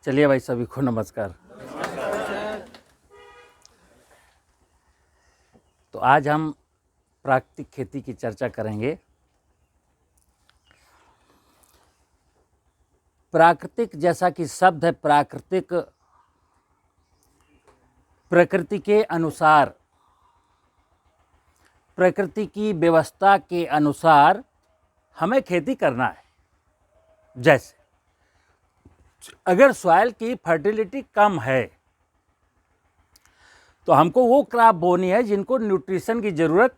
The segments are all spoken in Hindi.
चलिए भाई, सभी को नमस्कार। तो आज हम प्राकृतिक खेती की चर्चा करेंगे। प्राकृतिक, जैसा कि शब्द है प्राकृतिक, प्रकृति के अनुसार, प्रकृति की व्यवस्था के अनुसार हमें खेती करना है। जैसे अगर सॉइल की फर्टिलिटी कम है तो हमको वो क्रॉप बोनी है जिनको न्यूट्रिशन की ज़रूरत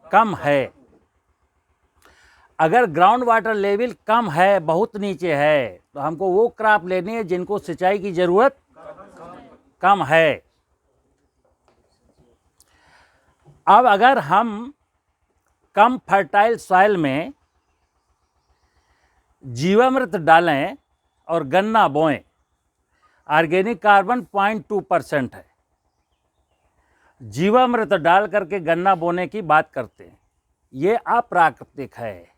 कम है। अगर ग्राउंड वाटर लेवल कम है, बहुत नीचे है, तो हमको वो क्रॉप लेनी है जिनको सिंचाई की ज़रूरत कम है। अब अगर हम कम फर्टाइल सॉइल में जीवामृत डालें और गन्ना बोएं, ऑर्गेनिक कार्बन 0.2% है। जीवामृत डाल करके गन्ना बोने की बात करते हैं, ये अप्राकृतिक है।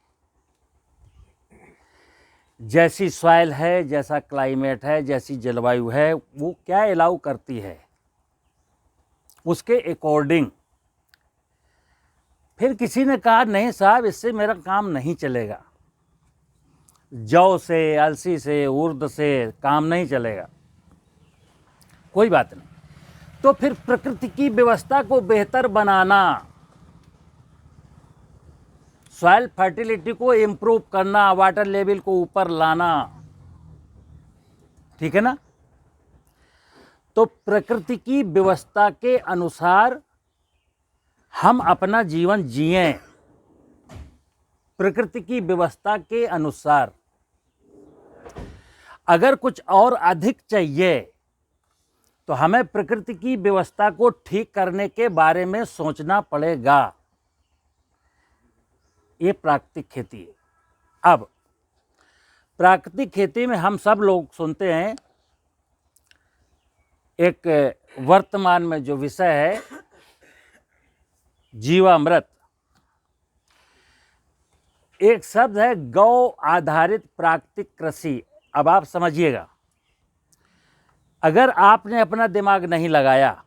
जैसी सॉइल है, जैसा क्लाइमेट है, जैसी जलवायु है, वो क्या अलाउ करती है, उसके अकॉर्डिंग। फिर किसी ने कहा नहीं साहब, इससे मेरा काम नहीं चलेगा, जौ से, अलसी से, उर्द से काम नहीं चलेगा। कोई बात नहीं। तो फिर प्रकृति की व्यवस्था को बेहतर बनाना, सॉइल फर्टिलिटी को इम्प्रूव करना, वाटर लेवल को ऊपर लाना, ठीक है ना। तो प्रकृति की व्यवस्था के अनुसार हम अपना जीवन जिएं, प्रकृति की व्यवस्था के अनुसार। अगर कुछ और अधिक चाहिए तो हमें प्रकृति की व्यवस्था को ठीक करने के बारे में सोचना पड़ेगा। ये प्राकृतिक खेती है। अब प्राकृतिक खेती में हम सब लोग सुनते हैं, एक वर्तमान में जो विषय है जीवामृत, एक शब्द है गौ आधारित प्राकृतिक कृषि। अब आप समझिएगा, अगर आपने अपना दिमाग नहीं लगाया,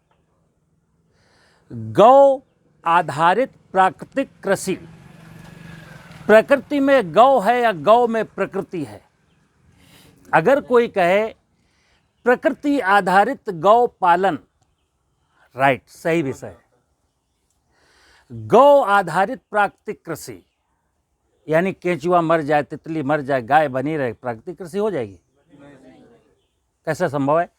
गौ आधारित प्राकृतिक कृषि, प्रकृति में गौ है या गौ में प्रकृति है। अगर कोई कहे प्रकृति आधारित गौ पालन, राइट, सही विषय है। गौ आधारित प्राकृतिक कृषि यानी केंचुआ मर जाए, तितली मर जाए, गाय बनी रहे, प्राकृतिक कृषि हो जाएगी? कैसे संभव है?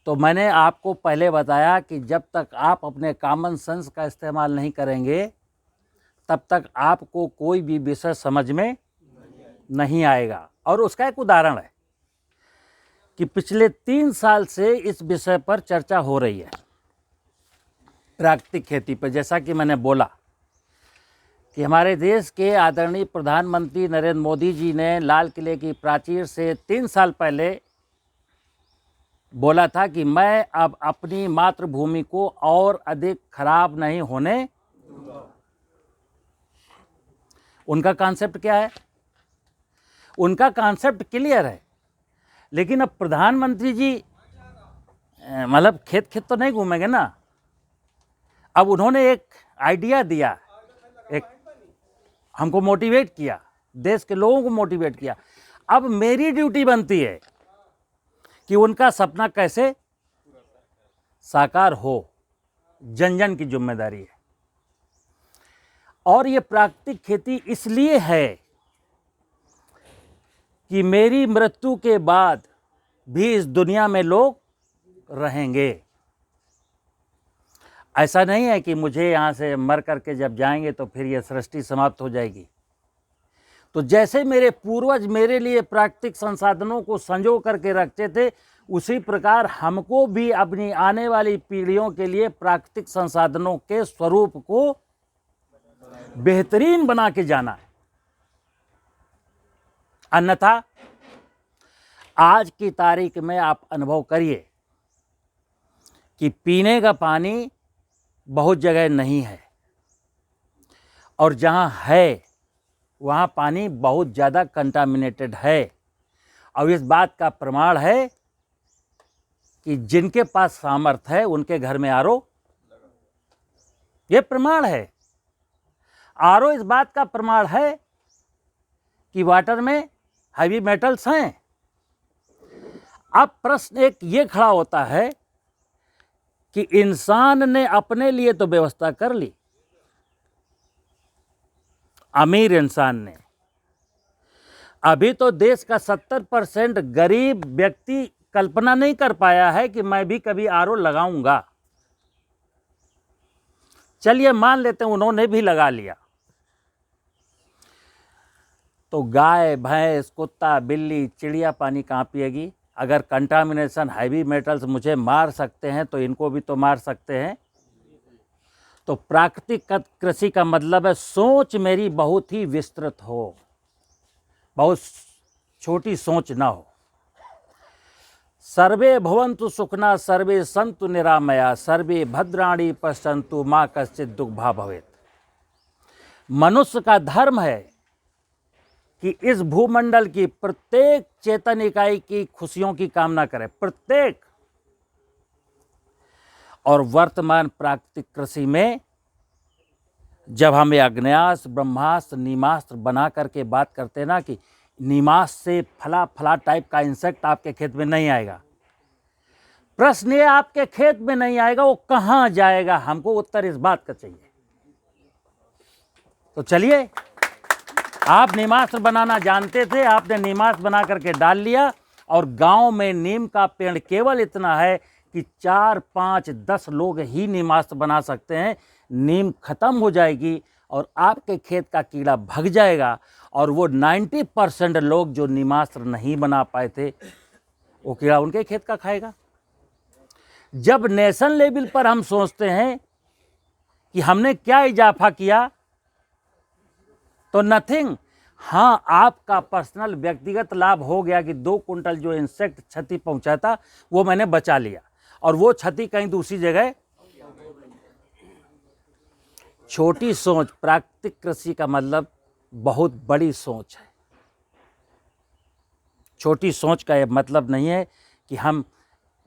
तो मैंने आपको पहले बताया कि जब तक आप अपने कॉमन सेंस का इस्तेमाल नहीं करेंगे, तब तक आपको कोई भी विषय समझ में नहीं आएगा। और उसका एक उदाहरण है कि पिछले 3 साल से इस विषय पर चर्चा हो रही है, प्राकृतिक खेती पर। जैसा कि मैंने बोला कि हमारे देश के आदरणीय प्रधानमंत्री नरेंद्र मोदी जी ने लाल किले की प्राचीर से 3 साल पहले बोला था कि मैं अब अपनी मातृभूमि को और अधिक खराब नहीं होने दूंगा। उनका कॉन्सेप्ट क्या है? उनका कॉन्सेप्ट क्लियर है, लेकिन अब प्रधानमंत्री जी मतलब खेत तो नहीं घूमेंगे ना। अब उन्होंने एक आइडिया दिया, एक हमको मोटिवेट किया, देश के लोगों को मोटिवेट किया। अब मेरी ड्यूटी बनती है कि उनका सपना कैसे साकार हो, जन जन की जिम्मेदारी है। और ये प्राकृतिक खेती इसलिए है कि मेरी मृत्यु के बाद भी इस दुनिया में लोग रहेंगे। ऐसा नहीं है कि मुझे यहाँ से मर करके जब जाएंगे तो फिर ये सृष्टि समाप्त हो जाएगी। तो जैसे मेरे पूर्वज मेरे लिए प्राकृतिक संसाधनों को संजो करके रखते थे, उसी प्रकार हमको भी अपनी आने वाली पीढ़ियों के लिए प्राकृतिक संसाधनों के स्वरूप को बेहतरीन बना के जाना है। अन्यथा आज की तारीख में आप अनुभव करिए कि पीने का पानी बहुत जगह नहीं है, और जहाँ है वहाँ पानी बहुत ज़्यादा कंटामिनेटेड है। और इस बात का प्रमाण है कि जिनके पास सामर्थ्य है उनके घर में आरओ, ये प्रमाण है। आरओ इस बात का प्रमाण है कि वाटर में हैवी मेटल्स हैं। अब प्रश्न एक ये खड़ा होता है कि इंसान ने अपने लिए तो व्यवस्था कर ली, अमीर इंसान ने। अभी तो देश का 70% गरीब व्यक्ति कल्पना नहीं कर पाया है कि मैं भी कभी आरओ लगाऊंगा। चलिए मान लेते हैं उन्होंने भी लगा लिया, तो गाय, भैंस, कुत्ता, बिल्ली, चिड़िया पानी कहाँ पिएगी? अगर कंटामिनेशन, हैवी मेटल्स मुझे मार सकते हैं तो इनको भी तो मार सकते हैं। तो प्राकृतिक कृषि का मतलब है सोच मेरी बहुत ही विस्तृत हो, बहुत छोटी सोच ना हो। सर्वे भवन्तु सुखना सर्वे सन्तु निरामया सर्वे भद्राणि पश्यन्तु मा कश्चित् दुःखभाग् भवेत्। मनुष्य का धर्म है कि इस भूमंडल की प्रत्येक चेतन इकाई की खुशियों की कामना करे, प्रत्येक। और वर्तमान प्राकृतिक कृषि में जब हम आग्नेयास्त्र, ब्रह्मास्त्र, नीमास्त्र बना करके बात करते हैं ना कि नीमास्त्र से फला फला टाइप का इंसेक्ट आपके खेत में नहीं आएगा, प्रश्न ये आपके खेत में नहीं आएगा, वो कहां जाएगा? हमको उत्तर इस बात का चाहिए। तो चलिए, आप नीमास्त्र बनाना जानते थे, आपने नीमास्त्र बना करके डाल लिया, और गांव में नीम का पेड़ केवल इतना है कि 4, 5, 10 लोग ही नीमास्त्र बना सकते हैं। नीम खत्म हो जाएगी और आपके खेत का कीड़ा भग जाएगा, और वो 90% लोग जो नीमास्त्र नहीं बना पाए थे वो कीड़ा उनके खेत का खाएगा। जब नेशन लेवल पर हम सोचते हैं कि हमने क्या इजाफा किया, तो नथिंग। हाँ, आपका पर्सनल व्यक्तिगत लाभ हो गया कि 2 कुंटल जो इंसेक्ट क्षति पहुंचाता वो मैंने बचा लिया, और वो क्षति कहीं दूसरी जगह। छोटी सोच, प्राकृतिक कृषि का मतलब बहुत बड़ी सोच है। छोटी सोच का यह मतलब नहीं है कि हम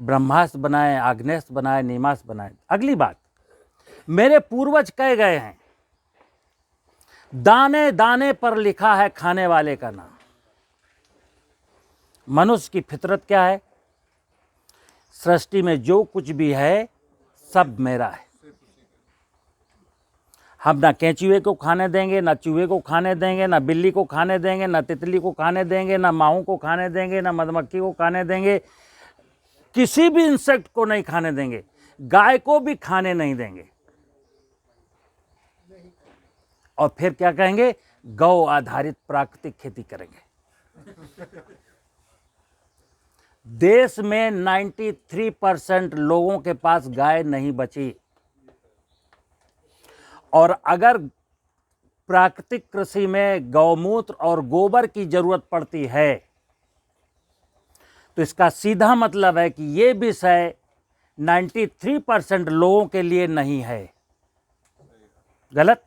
ब्रह्मास्त्र बनाएं, आग्नेयास्त्र बनाएं, नीमास्त्र बनाएं। अगली बात, मेरे पूर्वज कह गए हैं, दाने दाने पर लिखा है खाने वाले का नाम। मनुष्य की फितरत क्या है? सृष्टि में जो कुछ भी है सब मेरा है। हम ना केंचुए को खाने देंगे, ना चूहे को खाने देंगे, ना बिल्ली को खाने देंगे, ना तितली को खाने देंगे, ना माहू को खाने देंगे, ना मधुमक्खी को खाने देंगे, किसी भी इंसेक्ट को नहीं खाने देंगे, गाय को भी खाने नहीं देंगे। और फिर क्या कहेंगे? गौ आधारित प्राकृतिक खेती करेंगे। देश में 93% लोगों के पास गाय नहीं बची, और अगर प्राकृतिक कृषि में गौमूत्र और गोबर की जरूरत पड़ती है तो इसका सीधा मतलब है कि ये विषय 93% लोगों के लिए नहीं है। गलत?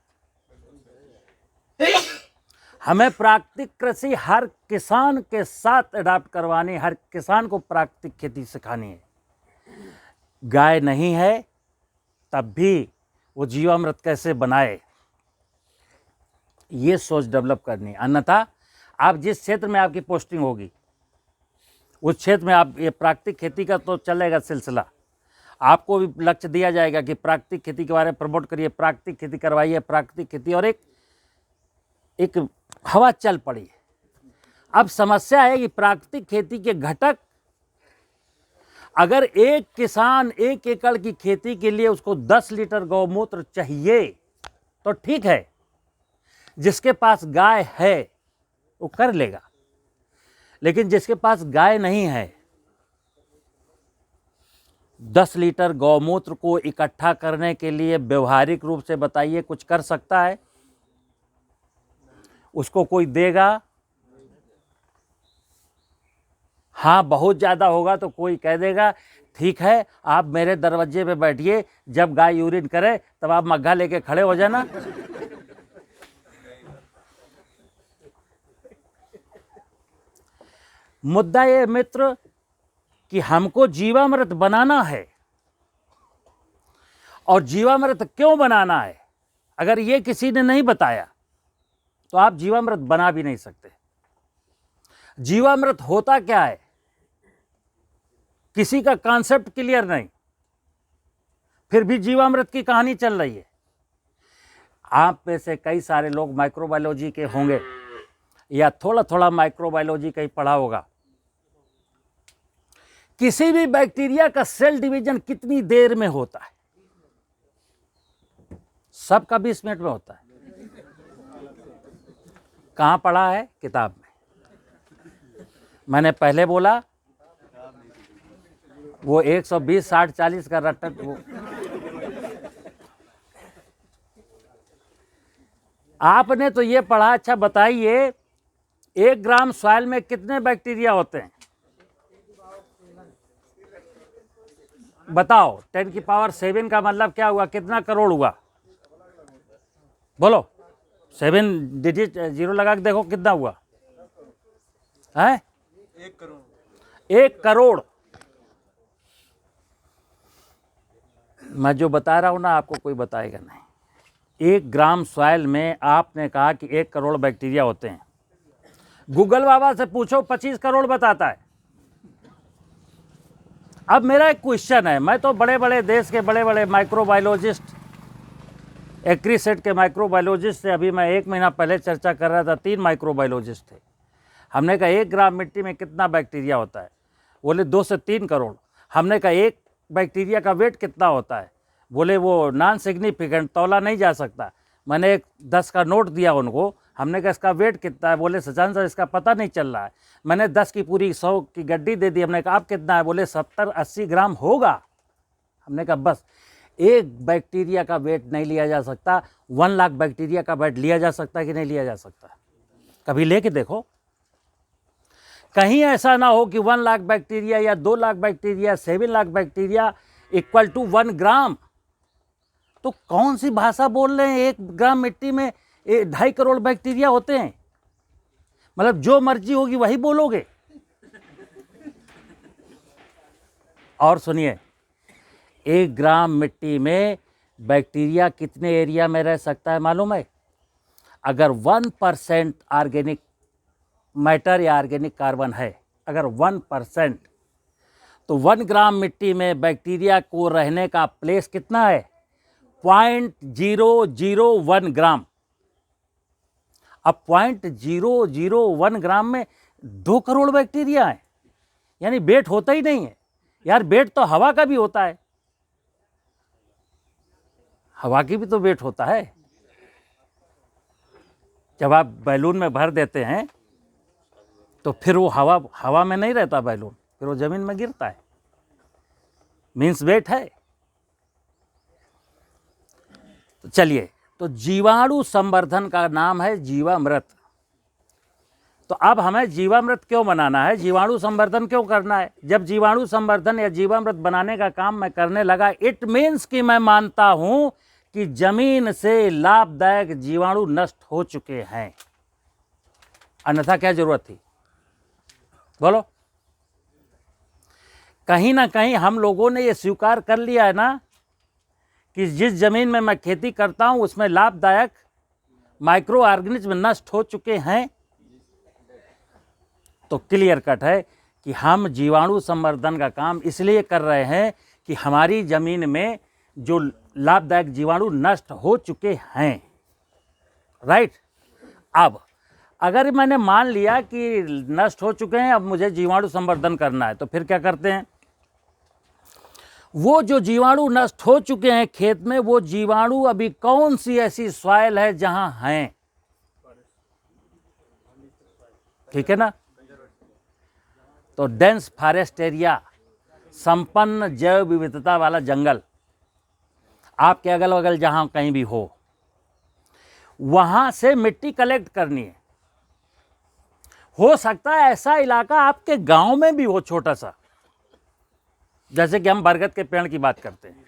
हमें प्राकृतिक कृषि हर किसान के साथ अडॉप्ट करवानी, हर किसान को प्राकृतिक खेती सिखानी है। गाय नहीं है तब भी वो जीवामृत कैसे बनाए, ये सोच डेवलप करनी है। अन्यथा आप जिस क्षेत्र में आपकी पोस्टिंग होगी उस क्षेत्र में आप ये प्राकृतिक खेती का तो चलेगा सिलसिला। आपको भी लक्ष्य दिया जाएगा कि प्राकृतिक खेती के बारे में प्रमोट करिए, प्राकृतिक खेती करवाइए, प्राकृतिक खेती, और एक हवा चल पड़ी। अब समस्या है कि प्राकृतिक खेती के घटक, अगर एक किसान 1 एकड़ की खेती के लिए उसको 10 लीटर गौमूत्र चाहिए तो ठीक है, जिसके पास गाय है वो कर लेगा, लेकिन जिसके पास गाय नहीं है 10 लीटर गौमूत्र को इकट्ठा करने के लिए व्यवहारिक रूप से बताइए कुछ कर सकता है? उसको कोई देगा? हाँ, बहुत ज़्यादा होगा तो कोई कह देगा ठीक है आप मेरे दरवाजे पे बैठिए, जब गाय यूरिन करे तब आप मग्घा लेके खड़े हो जाना। मुद्दा ये मित्र कि हमको जीवामृत बनाना है, और जीवामृत क्यों बनाना है अगर ये किसी ने नहीं बताया तो आप जीवामृत बना भी नहीं सकते। जीवामृत होता क्या है, किसी का कॉन्सेप्ट क्लियर नहीं, फिर भी जीवामृत की कहानी चल रही है। आप में से कई सारे लोग माइक्रोबायोलॉजी के होंगे या थोड़ा थोड़ा माइक्रोबायोलॉजी का ही पढ़ा होगा। किसी भी बैक्टीरिया का सेल डिवीजन कितनी देर में होता है? सबका 20 मिनट में होता है। कहाँ पढ़ा है? किताब में। मैंने पहले बोला वो 120 60 40 का रट्टा वो आपने तो ये पढ़ा। अच्छा बताइए, 1 ग्राम सॉइल में कितने बैक्टीरिया होते हैं? बताओ। 10 की पावर 7 का मतलब क्या हुआ? कितना करोड़ हुआ? बोलो। 7 डिजिट 0 लगा के देखो कितना हुआ है? 1 करोड़। 1 करोड़। मैं जो बता रहा हूं ना, आपको कोई बताएगा नहीं। 1 ग्राम सॉइल में आपने कहा कि 1 करोड़ बैक्टीरिया होते हैं। गूगल बाबा से पूछो, 25 करोड़ बताता है। अब मेरा एक क्वेश्चन है, मैं तो बड़े बड़े देश के बड़े बड़े माइक्रोबायोलॉजिस्ट, एग्रीसेट के माइक्रोबायोलॉजिस्ट से अभी मैं 1 महीना पहले चर्चा कर रहा था। 3 माइक्रोबायोलॉजिस्ट थे। हमने कहा 1 ग्राम मिट्टी में कितना बैक्टीरिया होता है? बोले 2 से 3 करोड़। हमने कहा 1 बैक्टीरिया का वेट कितना होता है? बोले वो नॉन सिग्निफिकेंट, तौला नहीं जा सकता। मैंने एक 10 का नोट दिया उनको। हमने कहा इसका वेट कितना है? बोले सचान सर इसका पता नहीं चल रहा है। मैंने 10 की पूरी 100 की गड्डी दे दी। हमने कहा आप कितना है? बोले 70-80 ग्राम होगा। हमने कहा बस। 1 बैक्टीरिया का वेट नहीं लिया जा सकता, 1 लाख बैक्टीरिया का वेट लिया जा सकता है कि नहीं लिया जा सकता? कभी लेके देखो। कहीं ऐसा ना हो कि 1 लाख बैक्टीरिया या 2 lakh bacteria, 7 lakh bacteria equal to 1 gram. तो कौन सी भाषा बोल रहे हैं? 1 ग्राम मिट्टी में 2.5 करोड़ बैक्टीरिया होते हैं। मतलब जो मर्जी होगी वही बोलोगे। और सुनिए, 1 ग्राम मिट्टी में बैक्टीरिया कितने एरिया में रह सकता है मालूम है? अगर 1% ऑर्गेनिक मैटर या ऑर्गेनिक कार्बन है, अगर 1%, तो 1 ग्राम मिट्टी में बैक्टीरिया को रहने का प्लेस कितना है? 0.001 ग्राम। अब 0.001 ग्राम में 2 करोड़ बैक्टीरिया है, यानी वेट होता ही नहीं है। यार वेट तो हवा का भी होता है, हवा की भी तो वेट होता है। जब आप बैलून में भर देते हैं तो फिर वो हवा में नहीं रहता बैलून, फिर वो जमीन में गिरता है, मीन्स वेट है। तो चलिए, तो जीवाणु संवर्धन का नाम है जीवामृत। तो अब हमें जीवामृत क्यों बनाना है, जीवाणु संवर्धन क्यों करना है? जब जीवाणु संवर्धन या जीवामृत बनाने का काम मैं करने लगा, इट मीन्स कि मैं मानता हूं कि जमीन से लाभदायक जीवाणु नष्ट हो चुके हैं, अन्यथा क्या जरूरत थी? बोलो। कहीं ना कहीं हम लोगों ने ये स्वीकार कर लिया है ना कि जिस जमीन में मैं खेती करता हूं उसमें लाभदायक माइक्रो ऑर्गेनिज्म नष्ट हो चुके हैं। तो क्लियर कट है कि हम जीवाणु संवर्धन का काम इसलिए कर रहे हैं कि हमारी जमीन में जो लाभदायक जीवाणु नष्ट हो चुके हैं। राइट। अब अगर मैंने मान लिया कि नष्ट हो चुके हैं, अब मुझे जीवाणु संवर्धन करना है, तो फिर क्या करते हैं? वो जो जीवाणु नष्ट हो चुके हैं खेत में, वो जीवाणु अभी कौन सी ऐसी सॉइल है जहां हैं? ठीक है ना? तो डेंस फॉरेस्ट एरिया, संपन्न जैव विविधता वाला जंगल आपके अगल बगल जहां कहीं भी हो, वहां से मिट्टी कलेक्ट करनी है। हो सकता है ऐसा इलाका आपके गांव में भी हो, छोटा सा, जैसे कि हम बरगद के पेड़ की बात करते हैं।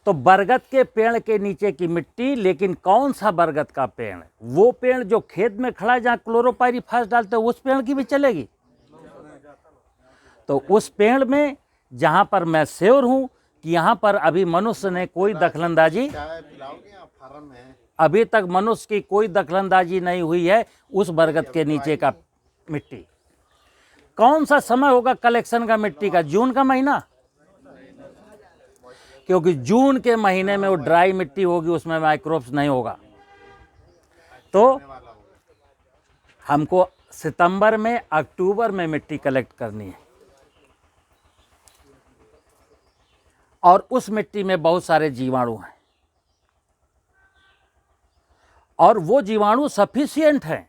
तो बरगद के पेड़ के नीचे की मिट्टी, लेकिन कौन सा बरगद का पेड़? वो पेड़ जो खेत में खड़ा है जहाँ क्लोरोपाइरीफास डालते हैं, उस पेड़ की भी चलेगी? तो उस पेड़ में जहाँ पर मैं श्योर हूँ कि यहाँ पर अभी मनुष्य ने कोई दखलंदाजी, अभी तक मनुष्य की कोई दखलंदाजी नहीं हुई है, उस बरगद के नीचे का मिट्टी। कौन सा समय होगा कलेक्शन का मिट्टी का? जून का महीना, क्योंकि जून के महीने में वो ड्राई मिट्टी होगी, उसमें माइक्रोब्स नहीं होगा। तो हमको सितंबर में, अक्टूबर में मिट्टी कलेक्ट करनी है, और उस मिट्टी में बहुत सारे जीवाणु हैं, और वो जीवाणु सफिशिएंट हैं।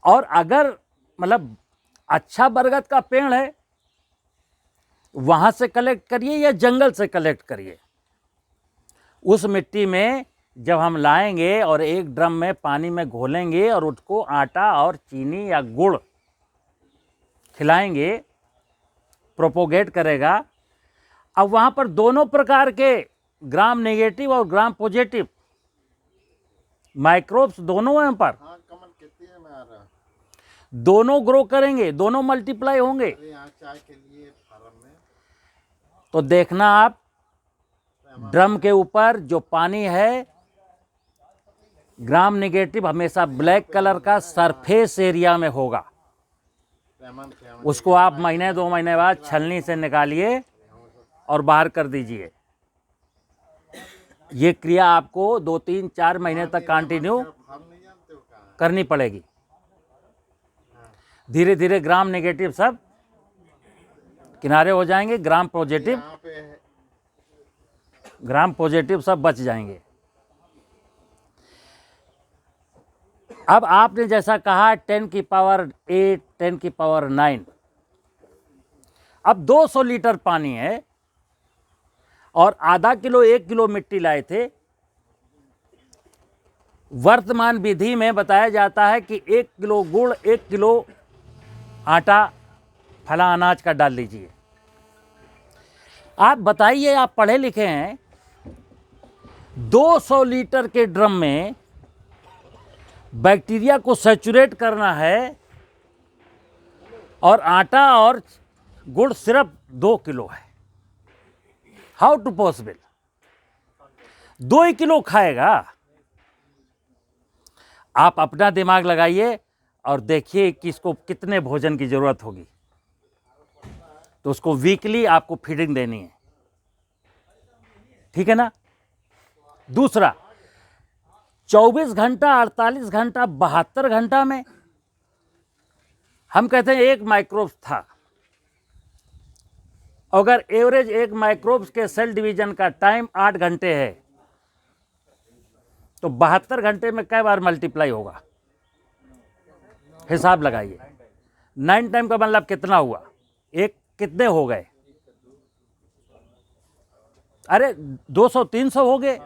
और अगर मतलब अच्छा बरगद का पेड़ है, वहां से कलेक्ट करिए या जंगल से कलेक्ट करिए, उस मिट्टी में जब हम लाएंगे और एक ड्रम में पानी में घोलेंगे और उसको आटा और चीनी या गुड़ खिलाएंगे, प्रोपोगेट करेगा। अब वहाँ पर दोनों प्रकार के ग्राम नेगेटिव और ग्राम पॉजिटिव माइक्रोब्स दोनों हैं पर, दोनों ग्रो करेंगे, दोनों मल्टीप्लाई होंगे। तो देखना आप, ड्रम के ऊपर जो पानी है, ग्राम नेगेटिव हमेशा ब्लैक कलर का सरफेस एरिया में होगा। उसको आप महीने 2 महीने बाद छलनी से निकालिए और बाहर कर दीजिए। ये क्रिया आपको 2, 3, 4 महीने तक कंटिन्यू करनी पड़ेगी। धीरे धीरे ग्राम नेगेटिव सब किनारे हो जाएंगे, ग्राम पॉजिटिव सब बच जाएंगे। अब आपने जैसा कहा 10 की पावर 8, 10 की पावर 9, अब 200 लीटर पानी है और आधा किलो 1 किलो मिट्टी लाए थे। वर्तमान विधि में बताया जाता है कि 1 किलो गुड़, 1 किलो आटा फला अनाज का डाल लीजिए। आप बताइए, आप पढ़े लिखे हैं, 200 लीटर के ड्रम में बैक्टीरिया को सैचुरेट करना है और आटा और गुड़ सिर्फ 2 किलो है। How to possible? 2 ही किलो खाएगा। आप अपना दिमाग लगाइए और देखिए कि इसको कितने भोजन की जरूरत होगी। तो उसको वीकली आपको फीडिंग देनी है, ठीक है ना। दूसरा, 24 घंटा, 48 घंटा, 72 घंटा में हम कहते हैं एक माइक्रोब्स था। अगर एवरेज एक माइक्रोब्स के सेल डिवीजन का टाइम 8 घंटे है, तो 72 घंटे में कई बार मल्टीप्लाई होगा? हिसाब लगाइए। 9 टाइम का मतलब कितना हुआ? एक कितने हो गए? अरे 200, 300 हो गए,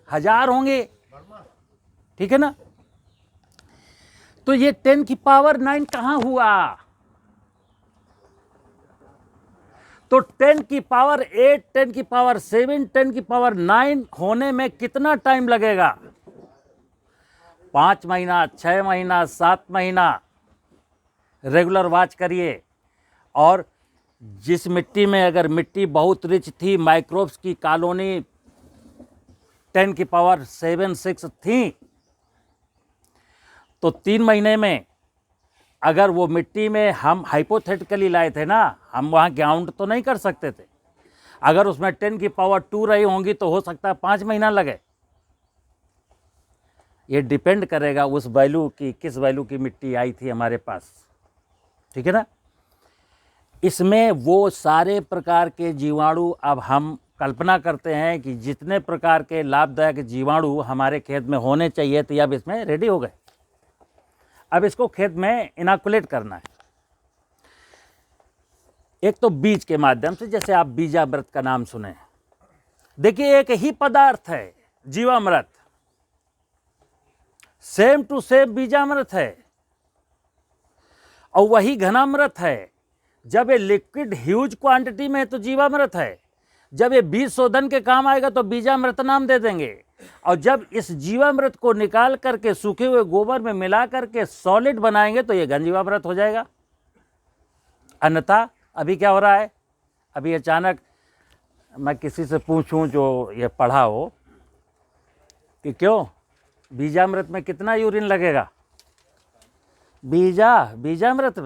1000 होंगे, ठीक है ना। तो ये 10 की पावर 9 कहां हुआ? तो 10 की पावर 8, 10 की पावर 7, 10 की पावर 9 होने में कितना टाइम लगेगा? 5 महीना, 6 महीना, 7 महीना रेगुलर वॉच करिए। और जिस मिट्टी में, अगर मिट्टी बहुत रिच थी, माइक्रोब्स की कॉलोनी 10 की पावर 7, 6 थी, तो 3 महीने में, अगर वो मिट्टी में हम हाइपोथेटिकली लाए थे ना, हम वहाँ काउंट तो नहीं कर सकते थे, अगर उसमें 10 की पावर 2 रही होंगी तो हो सकता है 5 महीना लगे। ये डिपेंड करेगा उस वैल्यू की, किस वैल्यू की मिट्टी आई थी हमारे पास, ठीक है ना। इसमें वो सारे प्रकार के जीवाणु, अब हम कल्पना करते हैं कि जितने प्रकार के लाभदायक जीवाणु हमारे खेत में होने चाहिए थे, अब इसमें रेडी हो गए। अब इसको खेत में इनोकुलेट करना है। एक तो बीज के माध्यम से, जैसे आप बीजामृत का नाम सुने। देखिए, एक ही पदार्थ है जीवामृत, सेम टू सेम बीजामृत है, और वही घनामृत है। जब ये लिक्विड ह्यूज क्वांटिटी में है तो जीवामृत है, जब ये बीज शोधन के काम आएगा तो बीजामृत नाम दे देंगे। और जब इस जीवामृत को निकाल करके सूखे हुए गोबर में मिला करके सॉलिड बनाएंगे तो ये घनजीवामृत हो जाएगा। अन्यथा अभी क्या हो रहा है, अभी अचानक मैं किसी से पूछूं जो ये पढ़ा हो कि क्यों बीजामृत में कितना यूरिन लगेगा, बीजामृत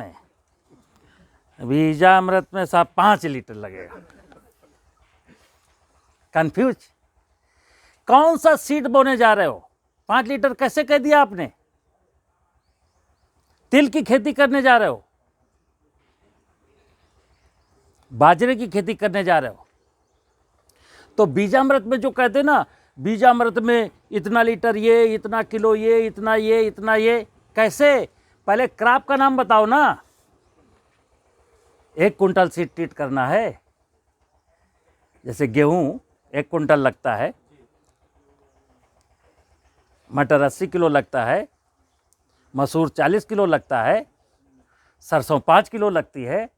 में साहब 5 लीटर लगेगा। कंफ्यूज, कौन सा सीड बोने जा रहे हो? 5 लीटर कैसे कह दिया आपने? तिल की खेती करने जा रहे हो, बाजरे की खेती करने जा रहे हो, तो बीजामृत में जो कहते हैं ना, बीजामृत में इतना लीटर ये, इतना किलो ये, इतना ये, कैसे? पहले क्रॉप का नाम बताओ ना। 1 कुंटल सीड ट्रीट करना है, जैसे गेहूं 1 कुंटल लगता है, मटर 80 किलो लगता है, मसूर 40 किलो लगता है, सरसों 5 किलो लगती है।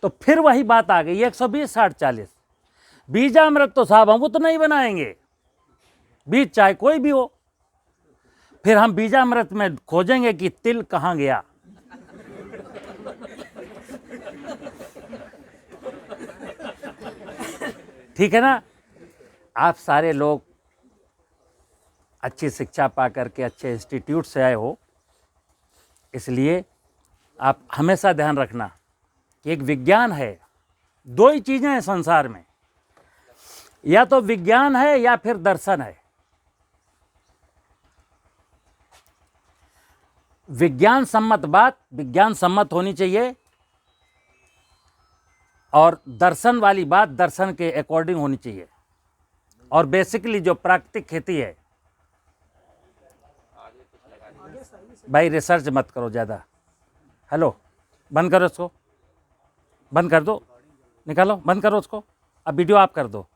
तो फिर वही बात आ गई 120, 60, 40। बीजामृत तो साहब हम उतना ही बनाएंगे, बीज चाहे कोई भी हो। फिर हम बीजामृत में खोजेंगे कि तिल कहाँ गया। ठीक है ना? आप सारे लोग अच्छी शिक्षा पा करके अच्छे इंस्टीट्यूट से आए हो, इसलिए आप हमेशा ध्यान रखना कि एक विज्ञान है। 2 ही चीज़ें हैं संसार में, या तो विज्ञान है या फिर दर्शन है। विज्ञान सम्मत बात विज्ञान सम्मत होनी चाहिए, और दर्शन वाली बात दर्शन के अकॉर्डिंग होनी चाहिए। और बेसिकली जो प्राकृतिक खेती है, भाई रिसर्च मत करो ज़्यादा। हेलो, बंद करो इसको, बंद कर दो, निकालो, बंद करो उसको। अब वीडियो आप कर दो।